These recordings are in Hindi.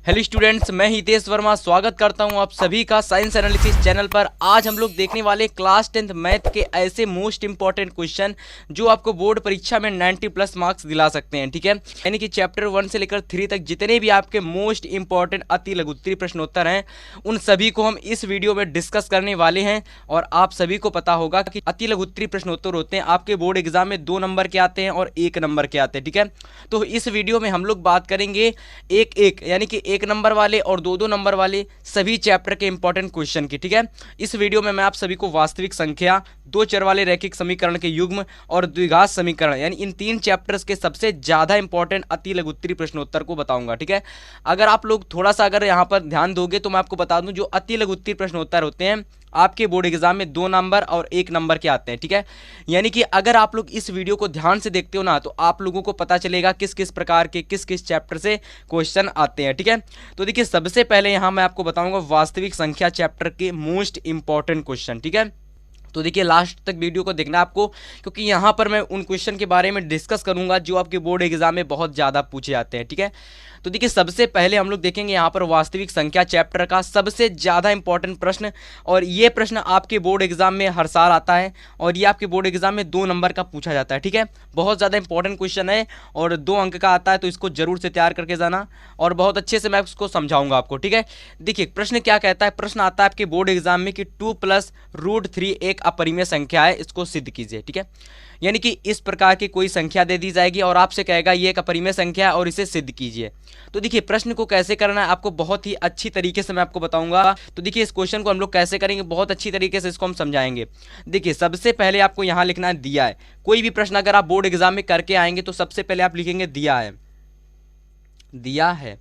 हेलो स्टूडेंट्स, मैं हितेश वर्मा स्वागत करता हूं आप सभी का साइंस एनालिसिस चैनल पर। आज हम लोग देखने वाले क्लास 10th मैथ के ऐसे मोस्ट इंपॉर्टेंट क्वेश्चन जो आपको बोर्ड परीक्षा में 90 प्लस मार्क्स दिला सकते हैं। ठीक है, यानी कि चैप्टर 1 से लेकर 3 तक जितने भी आपके मोस्ट इंपॉर्टेंट अति लघुत्तरीय प्रश्नोत्तर हैं उन सभी को हम इस वीडियो में डिस्कस करने वाले हैं। और आप सभी को पता होगा कि अति लघुत्तरीय प्रश्नोत्तर होते हैं आपके बोर्ड एग्जाम में 2 नंबर के आते हैं और 1 नंबर के आते हैं। ठीक है, तो इस वीडियो में हम लोग बात करेंगे एक एक यानी कि 1 नंबर वाले और 2 नंबर वाले सभी चैप्टर के इंपॉर्टेंट क्वेश्चन की। ठीक है, इस वीडियो में मैं आप सभी को वास्तविक संख्या, 2 चर वाले रैखिक समीकरण के युग्म और द्विघात समीकरण यानी इन 3 चैप्टर्स के सबसे ज्यादा इंपॉर्टेंट अति लघुत्तरीय प्रश्नोत्तर को बताऊंगा। ठीक है, अगर आप लोग थोड़ा सा अगर यहाँ पर ध्यान दोगे तो मैं आपको बता दूं जो अति लघुत्तरीय प्रश्नोत्तर होते हैं आपके बोर्ड एग्जाम में 2 नंबर और 1 नंबर के आते हैं। ठीक है, यानी कि अगर आप लोग इस वीडियो को ध्यान से देखते हो ना तो आप लोगों को पता चलेगा किस किस प्रकार के किस किस चैप्टर से क्वेश्चन आते हैं। ठीक है, तो देखिए सबसे पहले यहां मैं आपको बताऊंगा वास्तविक संख्या चैप्टर के मोस्ट इंपॉर्टेंट क्वेश्चन। ठीक है, तो देखिए लास्ट तक वीडियो को देखना आपको, क्योंकि यहाँ पर मैं उन क्वेश्चन के बारे में डिस्कस करूंगा जो आपके बोर्ड एग्जाम में बहुत ज़्यादा पूछे जाते हैं। ठीक है, तो देखिए सबसे पहले हम लोग देखेंगे यहाँ पर वास्तविक संख्या चैप्टर का सबसे ज़्यादा इंपॉर्टेंट प्रश्न, और ये प्रश्न आपके बोर्ड एग्जाम में हर साल आता है और ये आपके बोर्ड एग्जाम में 2 नंबर का पूछा जाता है। ठीक है, बहुत ज़्यादा इंपॉर्टेंट क्वेश्चन है और 2 अंक का आता है, तो इसको जरूर से तैयार करके जाना और बहुत अच्छे से मैं उसको समझाऊंगा आपको। ठीक है, देखिए प्रश्न क्या कहता है, प्रश्न आता है आपके बोर्ड एग्जाम में कि 2 + √3 एक अपरिमेय संख्या है, इसको सिद्ध कीजिए। ठीक है, यानी कि इस प्रकार की कोई संख्या दे दी जाएगी और आपसे कहेगा ये एक अपरिमेय संख्या है और इसे सिद्ध कीजिए। तो देखिए प्रश्न को कैसे करना है आपको बहुत ही अच्छी तरीके से मैं आपको बताऊंगा। तो देखिए इस क्वेश्चन को हम लोग कैसे करेंगे, बहुत अच्छी तरीके से इसको हम समझाएंगे। देखिए सबसे पहले आपको यहां लिखना है दिया है। कोई भी प्रश्न अगर आप बोर्ड एग्जाम में करके आएंगे तो सबसे पहले आप लिखेंगे दिया है, दिया है।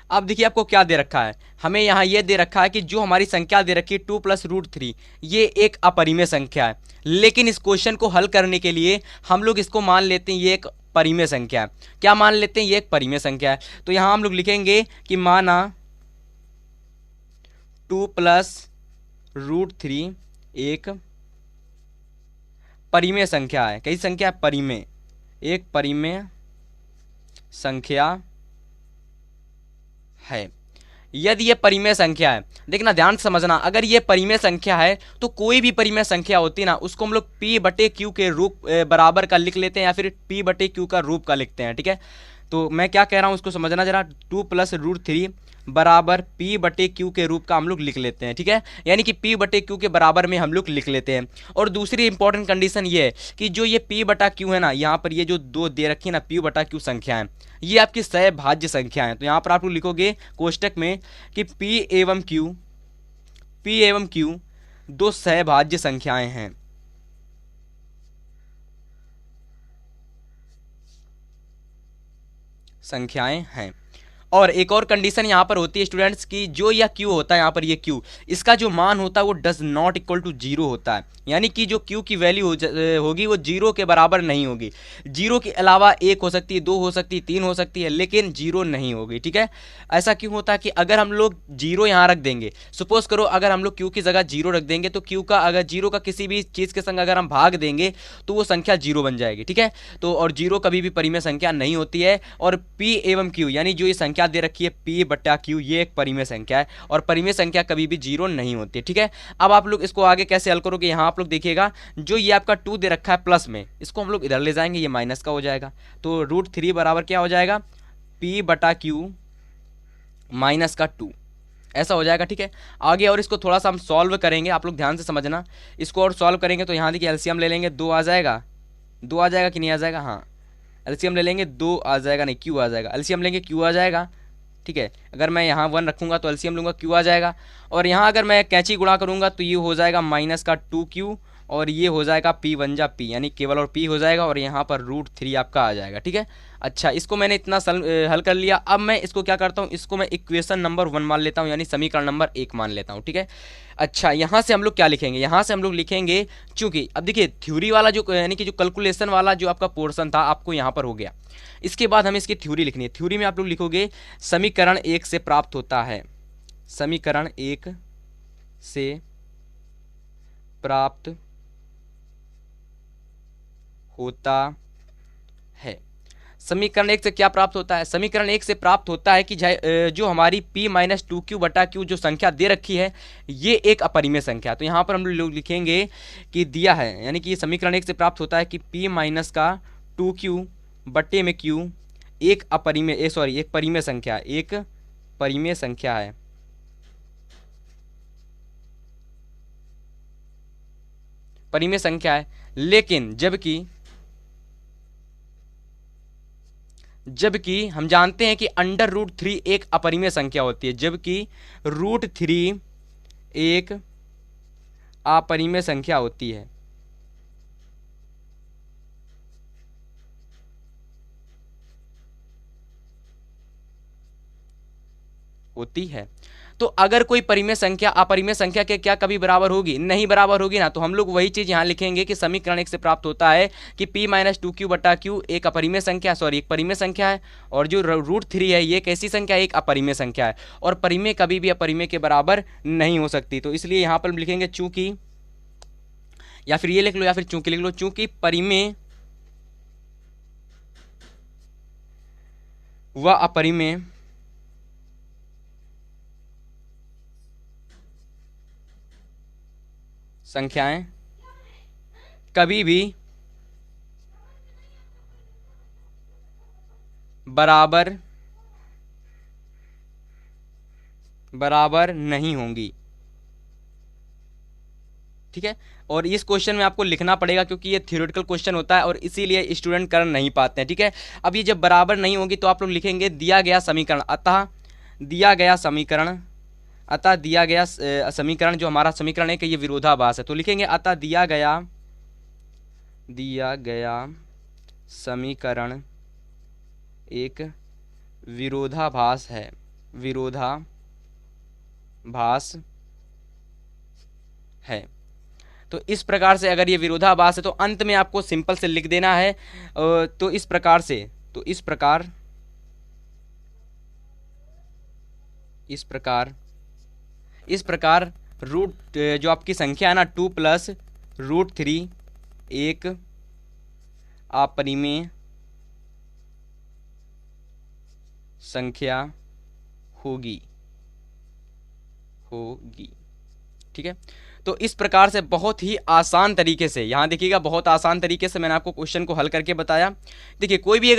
अब देखिए आपको क्या दे रखा है, हमें यहाँ ये दे रखा है कि जो हमारी संख्या दे रखी है 2 + √3 ये एक अपरिमेय संख्या है, लेकिन इस क्वेश्चन को हल करने के लिए हम लोग इसको मान लेते हैं ये एक परिमेय संख्या है। क्या मान लेते हैं, ये एक परिमेय संख्या है। तो यहाँ हम लोग लिखेंगे कि माना 2 + √3 एक परिमेय संख्या है। कैसी संख्या है, परिमेय, एक परिमेय संख्या है। यदि ये परिमेय संख्या है, देखना ध्यान से समझना, अगर ये परिमेय संख्या है तो कोई भी परिमेय संख्या होती है ना उसको हम लोग P/Q के रूप बराबर का लिख लेते हैं या फिर P/Q का रूप का लिखते हैं। ठीक है, तो मैं क्या कह रहा हूं उसको समझना जरा, 2 + √3 बराबर P/Q के रूप का हम लोग लिख लेते हैं। ठीक है, यानी कि P/Q के बराबर में हम लोग लिख लेते हैं। और दूसरी इंपॉर्टेंट कंडीशन ये है कि जो ये P/Q है ना, यहाँ पर ये जो 2 दे रखी है ना P/Q संख्या है, ये आपकी सहभाज्य संख्या है। तो यहाँ पर आप लोग लिखोगे कोष्टक में कि P एवं Q 2 सहभाज्य संख्याएं हैं। संख्याएं हैं। और एक और कंडीशन यहाँ पर होती है स्टूडेंट्स की, जो यह Q होता है यहाँ पर ये Q, इसका जो मान होता है वो डज नॉट इक्वल टू 0 होता है। यानी कि जो Q की वैल्यू होगी वो 0 के बराबर नहीं होगी। 0 के अलावा 1 हो सकती है, 2 हो सकती है, 3 हो सकती है, लेकिन 0 नहीं होगी। ठीक है, ऐसा क्यों होता है कि अगर हम लोग 0 यहाँ रख देंगे, सपोज करो अगर हम लोग Q की जगह 0 रख देंगे तो Q का अगर 0 का किसी भी चीज़ के संग अगर हम भाग देंगे तो वो संख्या 0 बन जाएगी। ठीक है, तो और 0 कभी भी परिमेय संख्या नहीं होती है। और P एवं Q यानी जो ये संख्या दे रखी है P/Q ये एक परिमेय संख्या है और परिमेय संख्या कभी भी 0 नहीं होती है। ठीक है, अब आप लोग इसको आगे कैसे हल करोगे, यहाँ आप लोग देखिएगा जो ये आपका 2 दे रखा है प्लस में, इसको हम लोग इधर ले जाएंगे, ये माइनस का हो जाएगा। तो √3 बराबर क्या हो जाएगा, P/Q माइनस का 2, ऐसा हो जाएगा। ठीक है, आगे और इसको थोड़ा सा हम सॉल्व करेंगे, आप लोग ध्यान से समझना। इसको और सॉल्व करेंगे तो यहाँ देखिए एलसीएम ले लेंगे, 2 आ जाएगा, 2 आ जाएगा कि नहीं आ जाएगा, हाँ एलसीएम ले लेंगे, 2 आ जाएगा, नहीं Q आ जाएगा, एलसीएम लेंगे Q आ जाएगा। ठीक है, अगर मैं यहाँ 1 रखूँगा तो एलसीएम लूँगा Q आ जाएगा। और यहाँ अगर मैं कैंची गुणा करूँगा तो ये हो जाएगा माइनस का 2Q और ये हो जाएगा P1 जा P, यानी केवल और P हो जाएगा और यहाँ पर √3 आपका आ जाएगा। ठीक है, अच्छा इसको मैंने इतना हल कर लिया। अब मैं इसको क्या करता हूँ, इसको मैं इक्वेशन नंबर 1 मान लेता हूँ, यानी समीकरण नंबर 1 मान लेता हूँ। ठीक है, अच्छा यहाँ से हम लोग क्या लिखेंगे, यहाँ से हम लोग लिखेंगे, चूंकि अब देखिए थ्योरी वाला जो यानी कि जो कैलकुलेशन वाला जो आपका पोर्शन था आपको यहाँ पर हो गया। इसके बाद हमें इसकी थ्योरी लिखनी है। थ्योरी में आप लोग लिखोगे समीकरण 1 से प्राप्त होता है, समीकरण 1 से प्राप्त होता है। समीकरण एक से क्या प्राप्त होता है? समीकरण एक से प्राप्त होता है कि जो हमारी p माइनस 2q बटा q जो संख्या दे रखी है ये एक अपरिमेय संख्या। तो यहाँ पर हम लोग लिखेंगे कि दिया है, यानी कि समीकरण एक से प्राप्त होता है कि p माइनस का 2q बटे में q एक अपरिमेय एक परिमेय संख्या, एक परिमेय संख्या है। परिमेय संख्या है, लेकिन जबकि हम जानते हैं कि √3 एक अपरिमेय संख्या होती है, जबकि √3 एक अपरिमेय संख्या होती है। तो अगर कोई परिमेय संख्या अपरिमेय संख्या के क्या कभी बराबर होगी? नहीं बराबर होगी ना। तो हम लोग वही चीज यहां लिखेंगे कि समीकरण एक से प्राप्त होता है कि p माइनस 2q बटा q एक अपरिमेय संख्या, एक परिमेय संख्या है, और जो √3 है ये कैसी संख्या है? एक अपरिमेय संख्या है, और परिमेय कभी भी अपरिमेय के बराबर नहीं हो सकती। तो इसलिए यहां पर हम लिखेंगे चूंकि, या फिर ये लिख लो या फिर चूंकि लिख लो, चूंकि परिमेय व अपरिमेय संख्याएं कभी भी बराबर नहीं होंगी। ठीक है, और इस क्वेश्चन में आपको लिखना पड़ेगा क्योंकि ये थ्योरेटिकल क्वेश्चन होता है और इसीलिए स्टूडेंट कर नहीं पाते हैं। ठीक है, अब ये जब बराबर नहीं होगी तो आप लोग लिखेंगे दिया गया समीकरण, अतः दिया गया समीकरण जो हमारा समीकरण है कि ये विरोधाभास है। तो लिखेंगे अतः दिया गया समीकरण एक विरोधाभास है। तो इस प्रकार से अगर ये विरोधाभास है तो अंत में आपको सिंपल से लिख देना है। तो इस प्रकार रूट जो आपकी संख्या है ना 2 प्लस √3 एक अपरिमेय संख्या होगी। ठीक है, तो इस प्रकार से बहुत ही आसान तरीके से, यहाँ देखिएगा बहुत आसान तरीके से मैंने आपको क्वेश्चन को हल करके बताया। देखिए कोई भी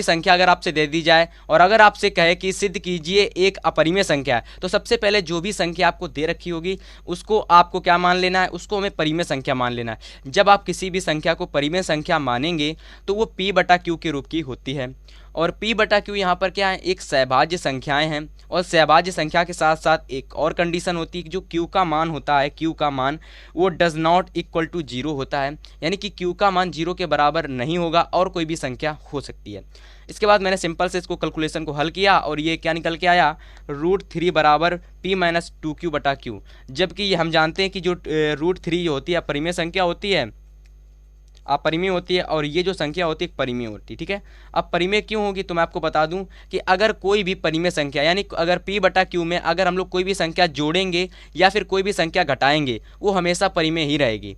संख्या अगर आपसे दे दी जाए और अगर आपसे कहे कि सिद्ध कीजिए एक अपरिमेय संख्या है, तो सबसे पहले जो भी संख्या आपको दे रखी होगी उसको आपको क्या मान लेना है? उसको हमें परिमेय संख्या मान लेना है। जब आप किसी भी संख्या को परिमेय संख्या मानेंगे तो वो p बटा q के रूप की होती है, और p बटा q यहाँ पर क्या है? एक सहभाज्य संख्याएं हैं, और सहभाज्य संख्या के साथ साथ एक और कंडीशन होती है कि जो q का मान होता है, q का मान वो डज नॉट इक्वल टू 0 होता है, यानी कि q का मान 0 के बराबर नहीं होगा और कोई भी संख्या हो सकती है। इसके बाद मैंने सिंपल से इसको कैलकुलेशन को हल किया और ये क्या निकल के आया? √3 बराबर p माइनस 2q बटा q, जबकि हम जानते हैं कि जो √3 होती है परिमेय संख्या होती है, अपरिमेय होती है, और ये जो संख्या होती है परिमेय होती है। ठीक है, अब परिमेय क्यों होगी? तो मैं आपको बता दूं कि अगर कोई भी परिमेय संख्या, यानी अगर p बटा q में अगर हम लोग कोई भी संख्या जोड़ेंगे या फिर कोई भी संख्या घटाएंगे वो हमेशा परिमेय ही रहेगी।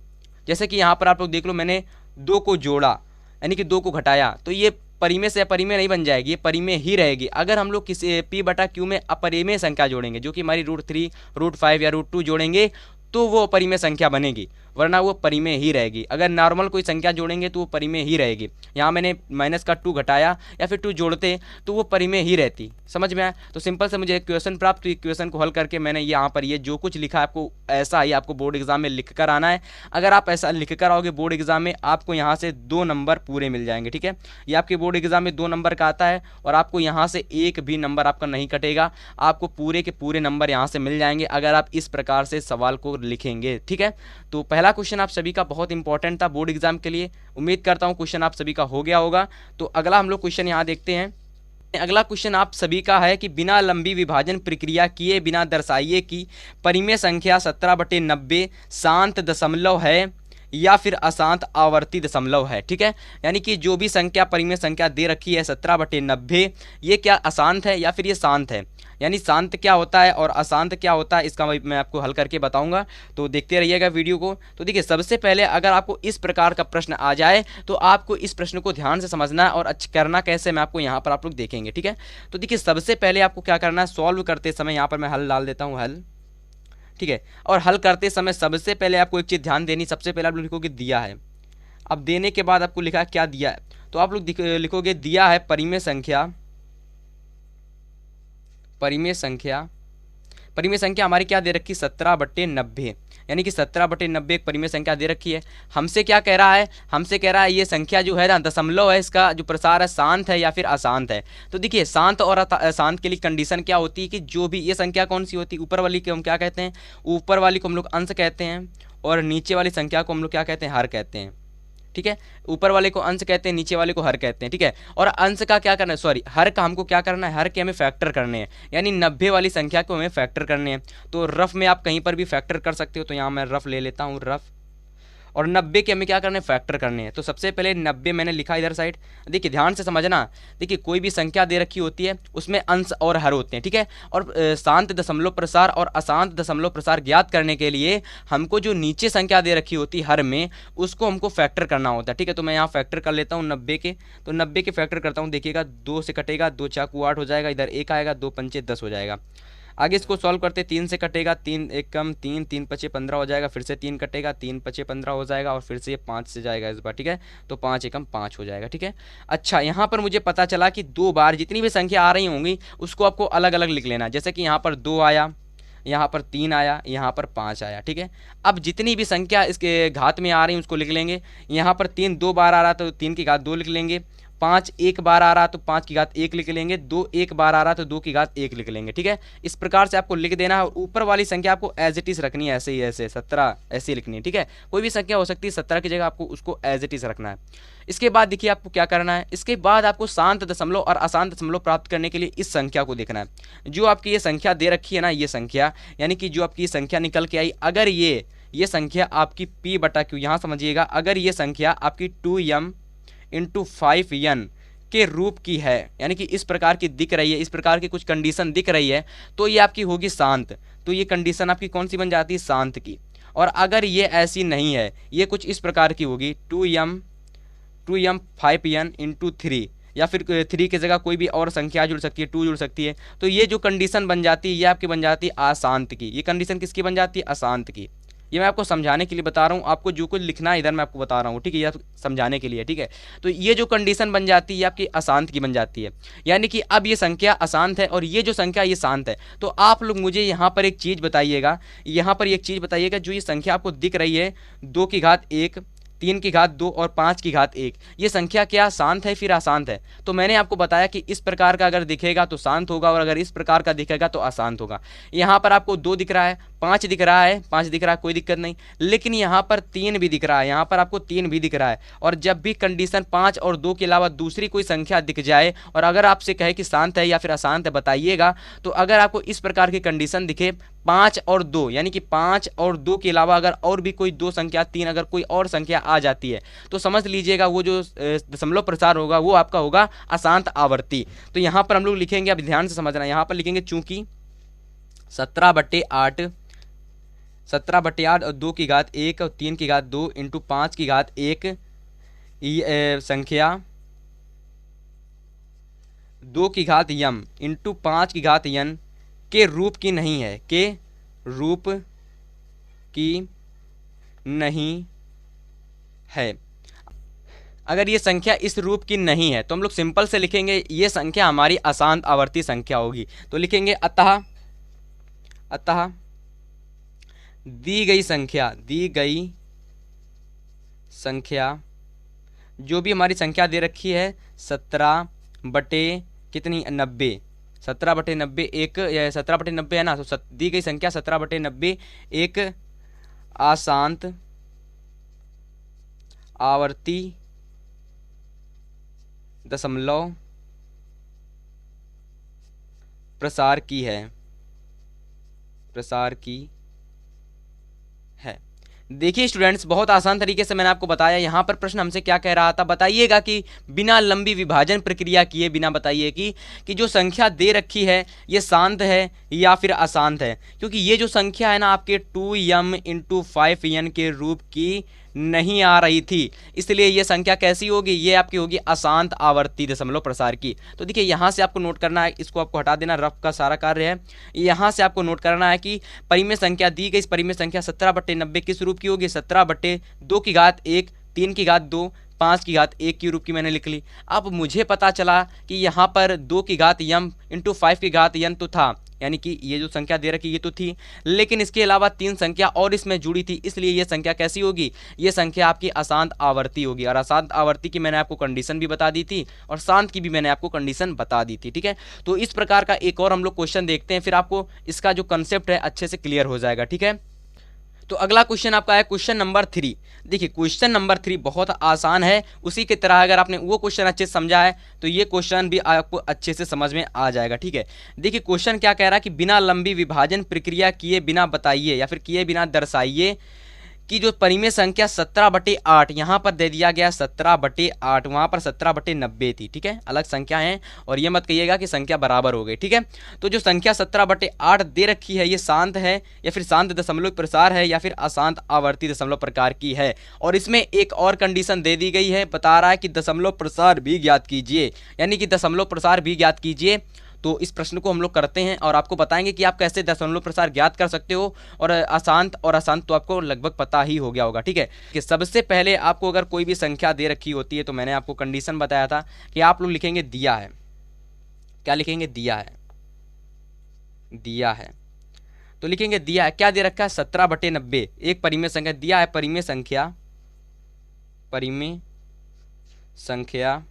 जैसे कि यहाँ पर आप लोग देख लो, मैंने 2 को जोड़ा यानी कि 2 को घटाया, तो ये परिमेय से अपरिमेय नहीं बन जाएगी, ये परिमेय ही रहेगी। अगर हम लोग किसी p बटा q में अपरिमेय संख्या जोड़ेंगे, जो कि हमारी √3, √5 या √2 जोड़ेंगे तो वो परिमेय संख्या बनेगी, वरना वो परिमेय ही रहेगी। अगर नॉर्मल कोई संख्या जोड़ेंगे तो वो परिमेय ही रहेगी। यहाँ मैंने माइनस का 2 घटाया या फिर 2 जोड़ते तो वो परिमेय ही रहती। समझ में आया? तो सिंपल से मुझे इक्वेशन प्राप्त हुई, इक्वेशन को हल करके मैंने यहाँ पर ये जो कुछ लिखा आपको ऐसा ही आपको बोर्ड एग्जाम में लिख कर आना है। अगर आप ऐसा लिख कर आओगे बोर्ड एग्जाम में, आपको यहाँ से 2 नंबर पूरे मिल जाएंगे। ठीक है, ये आपके बोर्ड एग्जाम में 2 नंबर का आता है और आपको यहाँ से एक भी नंबर आपका नहीं कटेगा, आपको पूरे के पूरे नंबर यहाँ से मिल जाएंगे अगर आप इस प्रकार से सवाल को लिखेंगे। ठीक है, तो पहला क्वेश्चन आप सभी का बहुत इंपॉर्टेंट था बोर्ड एग्जाम के लिए। उम्मीद करता हूँ क्वेश्चन आप सभी का हो गया होगा। तो अगला हम लोग क्वेश्चन यहाँ देखते हैं। अगला क्वेश्चन आप सभी का है कि बिना लंबी विभाजन प्रक्रिया किए बिना दर्शाइए कि परिमेय संख्या 17/90 शांत दशमलव है या फिर अशांत आवर्ती दशमलव है। ठीक है, यानी कि जो भी संख्या परिमेय संख्या दे रखी है 17/90, ये क्या अशांत है या फिर ये शांत है। यानी शांत क्या होता है और अशांत क्या होता है, इसका मैं आपको हल करके बताऊंगा, तो देखते रहिएगा वीडियो को। तो देखिए, सबसे पहले अगर आपको इस प्रकार का प्रश्न आ जाए तो आपको इस प्रश्न को ध्यान से समझना है और अच्छा करना कैसे, मैं आपको यहाँ पर आप लोग देखेंगे। ठीक है, तो देखिए सबसे पहले आपको क्या करना है, सॉल्व करते समय यहाँ पर मैं हल डाल देता हूँ, हल। ठीक है, और हल करते समय सबसे पहले आपको एक चीज़ ध्यान देनी, सबसे पहले आप लोग लिखोगे दिया है। अब देने के बाद आपको लिखा है क्या दिया है, तो आप लोग लिखोगे दिया है परिमेय संख्या, परिमेय संख्या, परिमेय संख्या हमारी क्या दे रखी, 17/90, यानी कि 17/90 एक परिमेय संख्या दे रखी है। हमसे क्या कह रहा है, हमसे कह रहा है ये संख्या जो है ना, दशमलव है, इसका जो प्रसार है शांत है या फिर अशांत है। तो देखिए शांत और अशांत के लिए कंडीशन क्या होती है कि जो भी ये संख्या कौन सी होती है, ऊपर वाली को हम क्या कहते हैं, ऊपर वाली को हम लोग अंश कहते हैं और नीचे वाली संख्या को हम लोग क्या कहते हैं, हर कहते हैं। ठीक है, ऊपर वाले को अंश कहते हैं, नीचे वाले को हर कहते हैं। ठीक है, और अंश का क्या करना है, सॉरी हर का हमको क्या करना है, हर के हमें फैक्टर करने हैं, यानी 90 वाली संख्या को हमें फैक्टर करने हैं। तो रफ में आप कहीं पर भी फैक्टर कर सकते हो, तो यहाँ मैं रफ ले लेता हूँ, रफ, और 90 के हमें क्या करने हैं, फैक्टर करने हैं। तो सबसे पहले 90 मैंने लिखा इधर साइड। देखिए ध्यान से समझना, देखिए कोई भी संख्या दे रखी होती है उसमें अंश और हर होते हैं। ठीक है, और शांत दशमलव प्रसार और अशांत दशमलव प्रसार ज्ञात करने के लिए हमको जो नीचे संख्या दे रखी होती है हर में, उसको हमको फैक्टर करना होता है। ठीक है, तो मैं यहाँ फैक्टर कर लेता हूँ 90 के, तो 90 के फैक्टर करता हूँ। देखिएगा 2 से कटेगा, 2 चाकू 8 हो जाएगा, इधर 1 आएगा, 2 पंचे 10 हो जाएगा। आगे इसको सॉल्व करते, 3 से कटेगा, 3 एक कम 3, 3 पचे 15 हो जाएगा, फिर से 3 कटेगा, 3 पचे 15 हो जाएगा, और फिर से ये 5 से जाएगा इस बार। ठीक है, तो 5 एकम 5 हो जाएगा। ठीक है, अच्छा यहाँ पर मुझे पता चला कि 2 बार जितनी भी संख्या आ रही होंगी उसको आपको अलग अलग लिख लेना। जैसे कि यहाँ पर 2 आया, यहाँ पर 3 आया, यहाँ पर 5 आया। ठीक है, अब जितनी भी संख्या इसके घात में आ रही है उसको लिख लेंगे। यहाँ पर 3 2 बार आ रहा तो 3 की घात 2 लिख लेंगे, 5 1 बार आ रहा तो 5 की घात 1 लिख लेंगे, 2 1 बार आ रहा तो 2 की घात 1 लिख लेंगे। ठीक है, इस प्रकार से आपको लिख देना है, और ऊपर वाली संख्या आपको एज इट इज रखनी है, ऐसे ही ऐसे 17 ऐसे लिखनी है। ठीक है, कोई भी संख्या हो सकती है, 17 की जगह आपको उसको एज इट इज रखना है। इसके बाद देखिए आपको क्या करना है, इसके बाद आपको शांत दशमलव और अशांत दशमलव प्राप्त करने के लिए इस संख्या को देखना है। जो आपकी ये संख्या दे रखी है ना, ये संख्या, यानी कि जो आपकी संख्या निकल के आई, अगर ये संख्या आपकी P/Q, यहाँ समझिएगा, अगर ये संख्या आपकी 2m × 5n के रूप की है, यानी कि इस प्रकार की दिख रही है, इस प्रकार की कुछ कंडीशन दिख रही है, तो ये आपकी होगी शांत। तो ये कंडीशन आपकी कौन सी बन जाती है, शांत की। और अगर ये ऐसी नहीं है, ये कुछ इस प्रकार की होगी, 2m 5n × 3, या फिर 3 की जगह कोई भी और संख्या जुड़ सकती है, 2 जुड़ सकती है, तो ये जो कंडीशन बन जाती है ये आपकी बन जाती है अशांत की। ये कंडीशन किसकी बन जाती है, अशांत की। ये मैं आपको समझाने के लिए बता रहा हूँ, आपको जो कुछ लिखना है इधर मैं आपको बता रहा हूँ। ठीक है, ये समझाने के लिए। ठीक है, तो ये जो कंडीशन बन जाती है आपकी अशांत की बन जाती है, यानी कि अब ये संख्या अशांत है और ये जो संख्या ये शांत है। तो आप लोग मुझे यहाँ पर एक चीज़ बताइएगा, यहाँ पर एक चीज़ बताइएगा, जो ये संख्या आपको दिख रही है 2 की घात 1, 3 की घात 2 और 5 की घात 1, ये संख्या क्या शांत है फिर अशांत है। तो मैंने आपको बताया कि इस प्रकार का अगर दिखेगा तो शांत होगा, और अगर इस प्रकार का दिखेगा तो अशांत होगा। यहाँ पर आपको 2 दिख रहा है, 5 दिख रहा है, 5 दिख रहा है, कोई दिक्कत नहीं, लेकिन यहाँ पर 3 भी दिख रहा है, यहाँ पर आपको 3 भी दिख रहा है। और जब भी कंडीशन 5 और 2 के अलावा दूसरी कोई संख्या दिख जाए और अगर आपसे कहे कि शांत है या फिर अशांत है बताइएगा, तो अगर आपको इस प्रकार की कंडीशन दिखे 5 और 2, यानी कि 5 और 2 के अलावा अगर और भी कोई 2 संख्या, 3 अगर कोई और संख्या आ जाती है, तो समझ लीजिएगा वो जो दशमलव प्रसार होगा वो आपका होगा अशांत आवर्ती। तो यहाँ पर हम लोग लिखेंगे, अब ध्यान से समझना, यहाँ पर लिखेंगे चूंकि 17/8 और 2 की घात 1 और 3 की घात 2 × 5 की घात 1 संख्या 2 की घात m × 5 की घात n के रूप की नहीं है, के रूप की नहीं है। अगर ये संख्या इस रूप की नहीं है तो हम लोग सिंपल से लिखेंगे ये संख्या हमारी अशांत आवर्ती संख्या होगी। तो लिखेंगे अतः दी गई संख्या जो भी हमारी संख्या दे रखी है 17/90, 17/90 एक 17/90 है ना, तो दी गई संख्या 17/90 एक अशांत आवर्ती दशमलव प्रसार की है। देखिए स्टूडेंट्स, बहुत आसान तरीके से मैंने आपको बताया। यहाँ पर प्रश्न हमसे क्या कह रहा था, बताइएगा कि बिना लंबी विभाजन प्रक्रिया किए बिना बताइए कि जो संख्या दे रखी है ये शांत है या फिर अशांत है, क्योंकि ये जो संख्या है ना आपके 2m इंटू 5n के रूप की नहीं आ रही थी, इसलिए ये संख्या कैसी होगी, ये आपकी होगी अशांत आवर्ती दशमलव प्रसार की। तो देखिए यहाँ से आपको नोट करना है, इसको आपको हटा देना, रफ का सारा कार्य है। यहाँ से आपको नोट करना है कि परिमेय संख्या दी गई, इस परिमेय संख्या 17/90 किस रूप की होगी, 17/2⁴, 3⁴, 5⁴ की रूप की मैंने लिख ली। अब मुझे पता चला कि यहाँ पर 2⁻m इंटू 5⁻n तो था, यानी कि ये जो संख्या दे रखी ये तो थी, लेकिन इसके अलावा 3 संख्या और इसमें जुड़ी थी, इसलिए ये संख्या कैसी होगी, ये संख्या आपकी अशांत आवर्ती होगी। और अशांत आवर्ती की मैंने आपको कंडीशन भी बता दी थी और शांत की भी मैंने आपको कंडीशन बता दी थी। ठीक है, तो इस प्रकार का एक और हम लोग क्वेश्चन देखते हैं, फिर आपको इसका जो कंसेप्ट है अच्छे से क्लियर हो जाएगा। ठीक है, तो अगला क्वेश्चन आपका है क्वेश्चन नंबर 3। देखिए क्वेश्चन नंबर 3 बहुत आसान है, उसी की तरह अगर आपने वो क्वेश्चन अच्छे से समझा है तो ये क्वेश्चन भी आपको अच्छे से समझ में आ जाएगा। ठीक है, देखिए क्वेश्चन क्या कह रहा है कि बिना लंबी विभाजन प्रक्रिया किए बिना बताइए या फिर किए बिना दर्शाइए कि जो परिमेय संख्या 17/8, यहाँ पर दे दिया गया 17/8, वहाँ पर 17/90 थी। ठीक है, अलग संख्या है और ये मत कहिएगा कि संख्या बराबर हो गई। ठीक है, तो जो संख्या 17/8 दे रखी है ये शांत है या फिर शांत दशमलव प्रसार है या फिर अशांत आवर्ती दशमलव प्रकार की है। और इसमें एक और कंडीशन दे दी गई है, बता रहा है कि दशमलव प्रसार भी ज्ञात कीजिए, यानी कि दशमलव प्रसार भी ज्ञात कीजिए। तो इस प्रश्न को हम लोग करते हैं और आपको बताएंगे कि आप कैसे दशमलव प्रसार ज्ञात कर सकते हो। और अशांत और अशांत तो आपको लगभग पता ही हो गया होगा। ठीक है, कि सबसे पहले आपको अगर कोई भी संख्या दे रखी होती है तो मैंने आपको कंडीशन बताया था कि आप लोग लिखेंगे दिया है। क्या लिखेंगे, दिया है, दिया है। तो लिखेंगे दिया है, क्या दे रखा है, 17/90 एक परिमेय संख्या दिया है। परिमेय संख्या, परिमेय संख्या,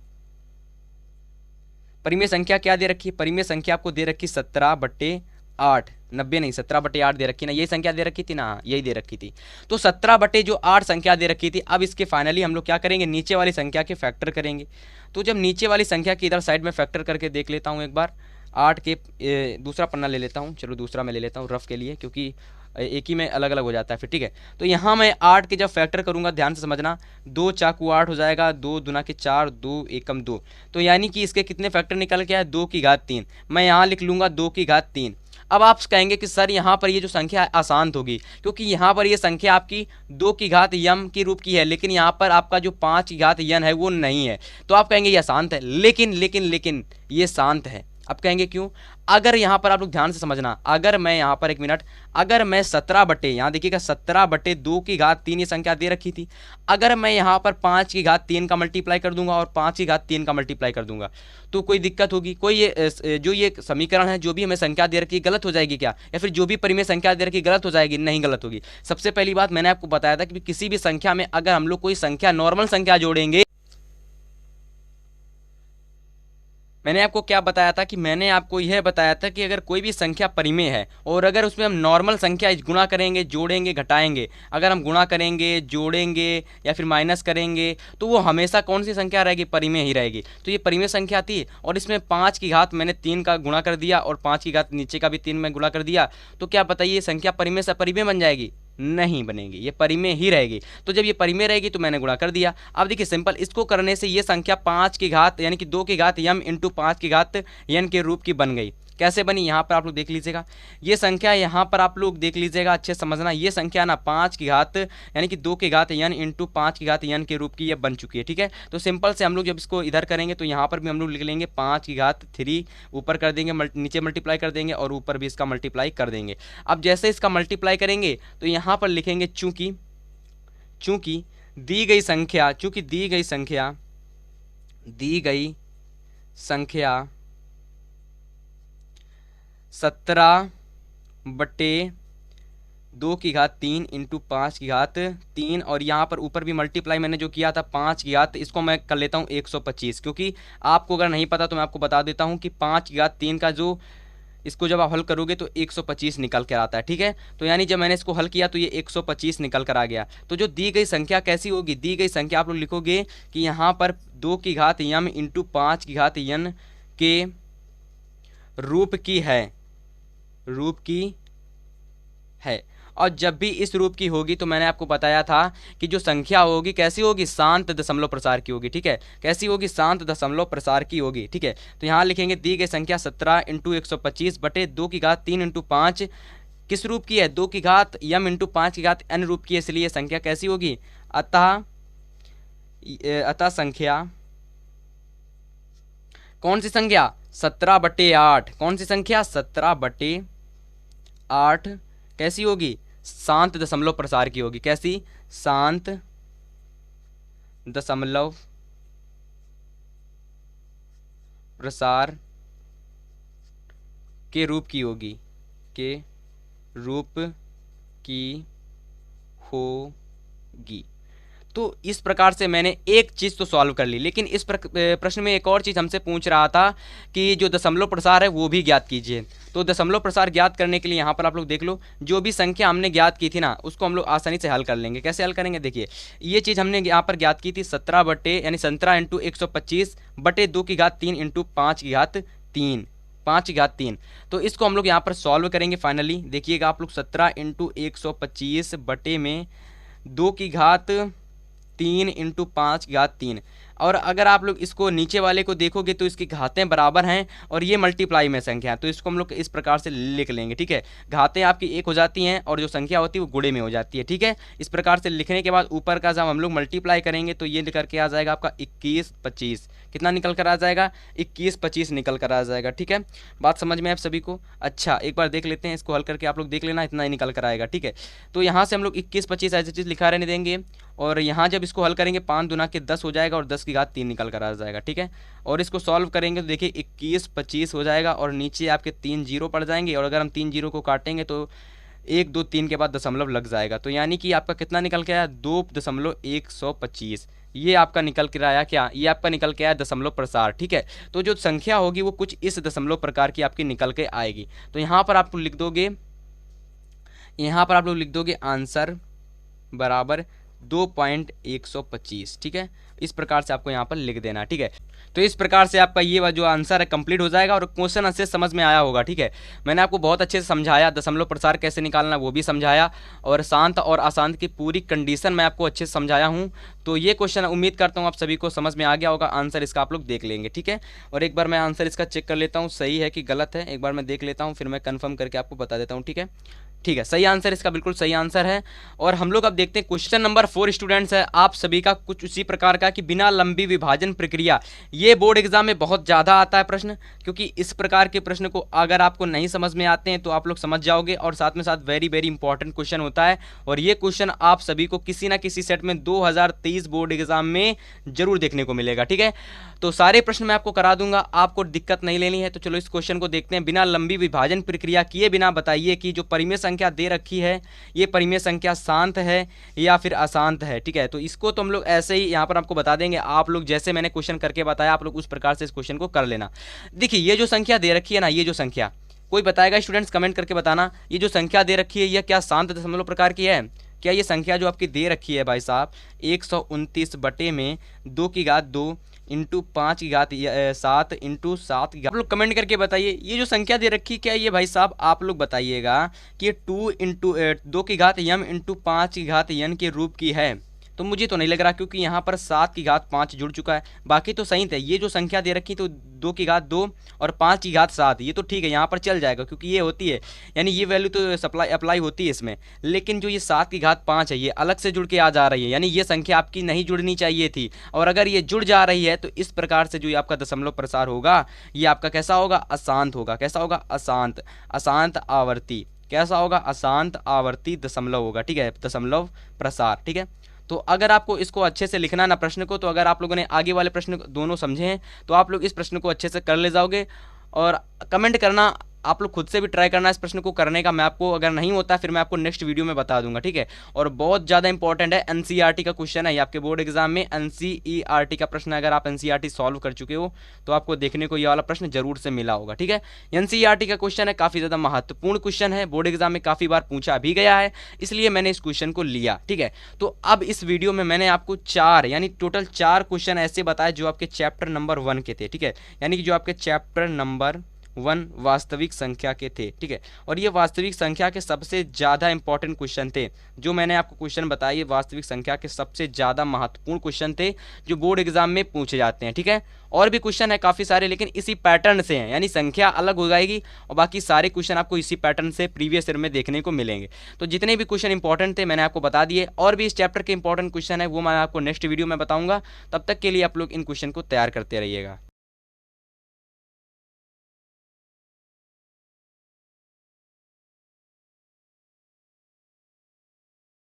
परिमेय संख्या क्या दे रखी है, परिमेय संख्या आपको दे रखी 17/8, 90 नहीं 17/8 दे रखी ना, यही संख्या दे रखी थी ना, यही दे रखी थी। तो 17/8 संख्या दे रखी थी। अब इसके फाइनली हम लोग क्या करेंगे, नीचे वाली संख्या के फैक्टर करेंगे। तो जब नीचे वाली संख्या की इधर साइड में फैक्टर करके देख लेता हूँ एक बार, 8 के दूसरा पन्ना ले लेता हूँ, चलो दूसरा मैं ले लेता हूँ रफ के लिए, क्योंकि एक ही में अलग अलग हो जाता है फिर। ठीक है, तो यहाँ मैं 8 के जब फैक्टर करूँगा, ध्यान से समझना, 2 चाकू 8 हो जाएगा, 2 दूना के 4, 2 एकम 2, तो यानी कि इसके कितने फैक्टर निकल के आए, 2⁻3। मैं यहाँ लिख लूँगा 2⁻3। अब आप कहेंगे कि सर यहाँ पर ये जो संख्या है अशांत होगी, क्योंकि यहाँ पर ये संख्या आपकी 2⁻m की रूप की है, लेकिन यहाँ पर आपका जो 5⁻n है वो नहीं है। तो आप कहेंगे ये अशांत है, लेकिन ये शांत है। अब कहेंगे क्यों, अगर यहाँ पर आप लोग ध्यान से समझना, अगर मैं यहाँ पर 1 मिनट, अगर मैं 17 यहाँ देखिएगा 17/2⁻3 ये संख्या दे रखी थी, अगर मैं यहाँ पर 5⁻3 का मल्टीप्लाई कर दूंगा और 5⁻3 का मल्टीप्लाई कर दूंगा तो कोई दिक्कत होगी, कोई ये जो ये समीकरण है, जो भी हमें संख्या दे रखी है गलत हो जाएगी क्या, या फिर जो भी परिमेय संख्या दे रखी गलत हो जाएगी, नहीं गलत होगी। सबसे पहली बात मैंने आपको बताया था कि किसी भी संख्या में अगर हम लोग कोई संख्या नॉर्मल संख्या जोड़ेंगे, मैंने आपको क्या बताया था कि मैंने आपको यह बताया था कि अगर कोई भी संख्या परिमेय है और अगर उसमें हम नॉर्मल संख्या गुणा करेंगे, जोड़ेंगे, घटाएंगे, अगर हम गुणा करेंगे, जोड़ेंगे या फिर माइनस करेंगे तो वो हमेशा कौन सी संख्या रहेगी, परिमेय ही रहेगी। तो ये परिमेय संख्या थी और इसमें 5 मैंने 3 का गुणा कर दिया और 5 नीचे का भी 3 में गुणा कर दिया, तो क्या बताइए संख्या परिमेय से अपरिमेय बन जाएगी, नहीं बनेगी, ये परिमेय ही रहेगी। तो जब ये परिमेय रहेगी तो मैंने गुणा कर दिया। अब देखिए सिंपल, इसको करने से ये संख्या 5 यानी कि 2⁻m इंटू 5⁻n के रूप की बन गई। कैसे बनी, यहाँ पर आप लोग देख लीजिएगा, ये संख्या यहाँ पर आप लोग देख लीजिएगा, अच्छे समझना, ये संख्या ना 5 यानी कि 2⁻n इंटू 5⁻n के रूप की ये बन चुकी है। ठीक है, तो सिंपल से हम लोग जब इसको इधर करेंगे तो यहाँ पर भी हम लोग लिख लेंगे 5⁻3, ऊपर कर देंगे, नीचे मल्टीप्लाई कर देंगे और ऊपर भी इसका मल्टीप्लाई कर देंगे। अब जैसे इसका मल्टीप्लाई करेंगे तो यहाँ पर लिखेंगे चूंकि दी गई संख्या 17/2⁻3 इंटू 5⁻3 और यहाँ पर ऊपर भी मल्टीप्लाई मैंने जो किया था 5 इसको मैं कर लेता हूँ 125, क्योंकि आपको अगर नहीं पता तो मैं आपको बता देता हूँ कि 5⁻3 का जो इसको जब आप हल करोगे तो 125 निकल कर आता है। ठीक है, तो यानी जब मैंने इसको हल किया तो ये 125 निकल कर आ गया। तो जो दी गई संख्या कैसी होगी, दी गई संख्या आप लोग लिखोगे कि यहाँ पर 2⁻m इंटू 5⁻n के रूप की है, और जब भी इस रूप की होगी तो मैंने आपको बताया था कि जो संख्या होगी कैसी होगी, शांत दशमलव प्रसार की होगी। ठीक है, कैसी होगी, शांत दशमलव प्रसार की होगी। ठीक है, तो यहाँ लिखेंगे दी गई संख्या 17 इंटू 125 बटे 2 की घात 3 इंटू 5 किस रूप की है, 2 की घात यम इंटू 5 की घात n रूप की है, इसलिए संख्या कैसी होगी। अतः संख्या कौन सी संख्या, 17/8। कौन सी संख्या, 17/8 कैसी होगी, शांत दशमलव प्रसार की होगी। कैसी, शांत दशमलव प्रसार के रूप की होगी, के रूप की होगी। तो इस प्रकार से मैंने एक चीज़ तो सॉल्व कर ली, लेकिन इस प्रश्न में एक और चीज़ हमसे पूछ रहा था कि जो दशमलव प्रसार है वो भी ज्ञात कीजिए। तो दशमलव प्रसार ज्ञात करने के लिए यहाँ पर आप लोग देख लो, जो भी संख्या हमने ज्ञात की थी ना उसको हम लोग आसानी से हल कर लेंगे। कैसे हल करेंगे, देखिए ये चीज़ हमने यहाँ पर ज्ञात की थी 17 इंटू 125 बटे 2 की घात 3 इंटू 5 की घात 3, 5 की घात 3। तो इसको हम लोग यहाँ पर सॉल्व करेंगे फाइनली। देखिएगा आप लोग 17 इंटू 125 बटे में 2 की घात 3 इंटू 5 की घात 3। और अगर आप लोग इसको नीचे वाले को देखोगे तो इसकी घातें बराबर हैं और ये मल्टीप्लाई में संख्या है, तो इसको हम लोग इस प्रकार से लिख लेंगे। ठीक है, घातें आपकी एक हो जाती हैं और जो संख्या होती है वो गुणे में हो जाती है। ठीक है, इस प्रकार से लिखने के बाद ऊपर का जब हम लोग मल्टीप्लाई करेंगे तो ये निकल के आ जाएगा आपका 21/25। कितना निकल कर आ जाएगा, 21/25 निकल कर आ जाएगा। ठीक है, बात समझ में आप सभी को। अच्छा, एक बार देख लेते हैं, इसको हल करके आप लोग देख लेना, इतना ही निकल कर आएगा। ठीक है, तो यहाँ से हम लोग 21/25 ऐसी चीज़ लिखा रहने देंगे और यहाँ जब इसको हल करेंगे 5 दूना के 10 हो जाएगा और 10 की घात 3 निकल कर आ जाएगा। ठीक है, और इसको सॉल्व करेंगे तो देखिए 21/25 हो जाएगा और नीचे आपके 3 जीरो पड़ जाएंगे और अगर हम 3 जीरो को काटेंगे तो 1 2 3 के बाद दशमलव लग जाएगा। तो यानी कि आपका कितना निकल के आया, 2.125। ये आपका निकल के आया क्या, ये आपका निकल के आया दशमलव प्रसार। ठीक है, तो जो संख्या होगी वो कुछ इस दशमलव प्रकार की आपकी निकल के आएगी। तो यहाँ पर आप लिख दोगे, यहाँ पर आप लोग लिख दोगे आंसर बराबर 2.125। ठीक है, इस प्रकार से आपको यहाँ पर लिख देना। ठीक है, तो इस प्रकार से आपका ये जो आंसर है कंप्लीट हो जाएगा और क्वेश्चन अच्छे से समझ में आया होगा। ठीक है, मैंने आपको बहुत अच्छे से समझाया, दशमलव प्रसार कैसे निकालना वो भी समझाया और शांत और अशांत की पूरी कंडीशन मैं आपको अच्छे से समझाया हूँ। तो ये क्वेश्चन उम्मीद करता हूँ आप सभी को समझ में आ गया होगा। आंसर इसका आप लोग देख लेंगे। ठीक है, और एक बार मैं आंसर इसका चेक कर लेता हूँ सही है कि गलत है, एक बार मैं देख लेता हूँ फिर मैं कन्फर्म करके आपको बता देता हूँ। ठीक है, ठीक है, सही आंसर इसका बिल्कुल सही आंसर है। और हम लोग अब देखते हैं क्वेश्चन नंबर 4 स्टूडेंट्स है आप सभी का कुछ उसी प्रकार का कि बिना लंबी विभाजन प्रक्रिया। ये बोर्ड एग्जाम में बहुत ज़्यादा आता है प्रश्न, क्योंकि इस प्रकार के प्रश्न को अगर आपको नहीं समझ में आते हैं तो आप लोग समझ जाओगे और साथ में साथ वेरी वेरी इंपॉर्टेंट क्वेश्चन होता है। और ये क्वेश्चन आप सभी को किसी ना किसी सेट में 2023 बोर्ड एग्जाम में जरूर देखने को मिलेगा। ठीक है, तो सारे प्रश्न मैं आपको करा दूंगा, आपको दिक्कत नहीं लेनी है। तो चलो इस क्वेश्चन को देखते हैं। बिना लंबी विभाजन प्रक्रिया किए बिना बताइए कि जो परिमेय संख्या दे रखी है ये परिमेय संख्या शांत है या फिर अशांत है। ठीक है, तो इसको तो हम लोग ऐसे ही यहाँ पर आपको बता देंगे, आप लोग जैसे मैंने क्वेश्चन करके बताया आप लोग उस प्रकार से इस क्वेश्चन को कर लेना। देखिए ये जो संख्या दे रखी है ना, ये जो संख्या, कोई बताएगा स्टूडेंट्स, कमेंट करके बताना, ये जो संख्या दे रखी है यह क्या शांत दशमलव प्रकार की है? क्या ये संख्या जो आपकी दे रखी है भाई साहब 129 बटे में 2 की घात 2 इंटू 5 की घात 7 इंटू 7 की घात, आप लोग कमेंट करके बताइए ये जो संख्या दे रखी क्या ये भाई साहब आप लोग बताइएगा कि 2 इंटू 2 की घात यम इंटू 5 की घात यन के रूप की है? तो मुझे तो नहीं लग रहा, क्योंकि यहाँ पर 7 की घात 5 जुड़ चुका है, बाकी तो सही थे। ये जो संख्या दे रखी तो 2 की घात 2 और 5 की घात 7, ये तो ठीक है, यहाँ पर चल जाएगा क्योंकि ये होती है, यानी ये वैल्यू तो अप्लाई होती है इसमें। लेकिन जो ये 7 की घात 5 है ये अलग से जुड़ के आ जा रही है, यानी ये संख्या आपकी नहीं जुड़नी चाहिए थी। और अगर ये जुड़ जा रही है तो इस प्रकार से जो ये आपका दशमलव प्रसार होगा ये आपका कैसा होगा? अशांत होगा। कैसा होगा? अशांत। अशांत आवर्ती। कैसा होगा? अशांत आवर्ती दशमलव होगा। ठीक है, दशमलव प्रसार। ठीक है, तो अगर आपको इसको अच्छे से लिखना ना प्रश्न को, तो अगर आप लोगों ने आगे वाले प्रश्न दोनों समझे हैं तो आप लोग इस प्रश्न को अच्छे से कर ले जाओगे। और कमेंट करना, आप लोग खुद से भी ट्राई करना इस प्रश्न को करने का। मैं आपको अगर नहीं होता फिर मैं आपको नेक्स्ट वीडियो में बता दूंगा। ठीक है, और बहुत ज़्यादा इंपॉर्टेंट है, एनसीईआरटी का क्वेश्चन है ये आपके बोर्ड एग्जाम में। एनसीईआरटी का प्रश्न, अगर आप एनसीईआरटी सॉल्व कर चुके हो तो आपको देखने को ये वाला प्रश्न जरूर से मिला होगा। ठीक है, एनसीईआरटी का क्वेश्चन है, काफ़ी ज़्यादा महत्वपूर्ण क्वेश्चन है, बोर्ड एग्जाम में काफ़ी बार पूछा भी गया है, इसलिए मैंने इस क्वेश्चन को लिया। ठीक है, तो अब इस वीडियो में मैंने आपको 4 यानी टोटल 4 क्वेश्चन ऐसे बताए जो आपके चैप्टर नंबर 1 के थे। ठीक है, यानी कि जो आपके चैप्टर नंबर 1 वास्तविक संख्या के थे, ठीक है। और ये वास्तविक संख्या के सबसे ज़्यादा इंपॉर्टेंट क्वेश्चन थे, जो मैंने आपको क्वेश्चन बताए, ये वास्तविक संख्या के सबसे ज़्यादा महत्वपूर्ण क्वेश्चन थे जो बोर्ड एग्जाम में पूछे जाते हैं, ठीक है। और भी क्वेश्चन है काफ़ी सारे, लेकिन इसी पैटर्न से हैं, यानी संख्या अलग हो जाएगी और बाकी सारे क्वेश्चन आपको इसी पैटर्न से प्रीवियस ईयर में देखने को मिलेंगे। तो जितने भी क्वेश्चन इंपॉर्टेंट थे मैंने आपको बता दिए, और भी इस चैप्टर के इंपॉर्टेंट क्वेश्चन है वो मैं आपको नेक्स्ट वीडियो में बताऊंगा। तब तक के लिए आप लोग इन क्वेश्चन को तैयार करते रहिएगा।